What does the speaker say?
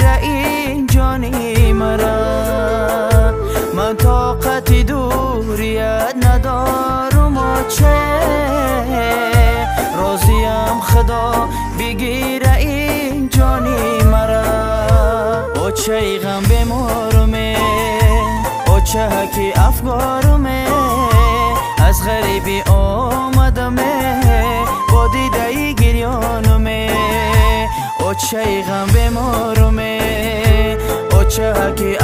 این جانی مرا من طاقت دوریت ندارم و چه راضیم خدا بگیره این جانی مرا و چه غم بمارمه و چه حکی افگارمه از غریبی آمدمه با دیده گریانمه و چه غم بمارمه و چه حکی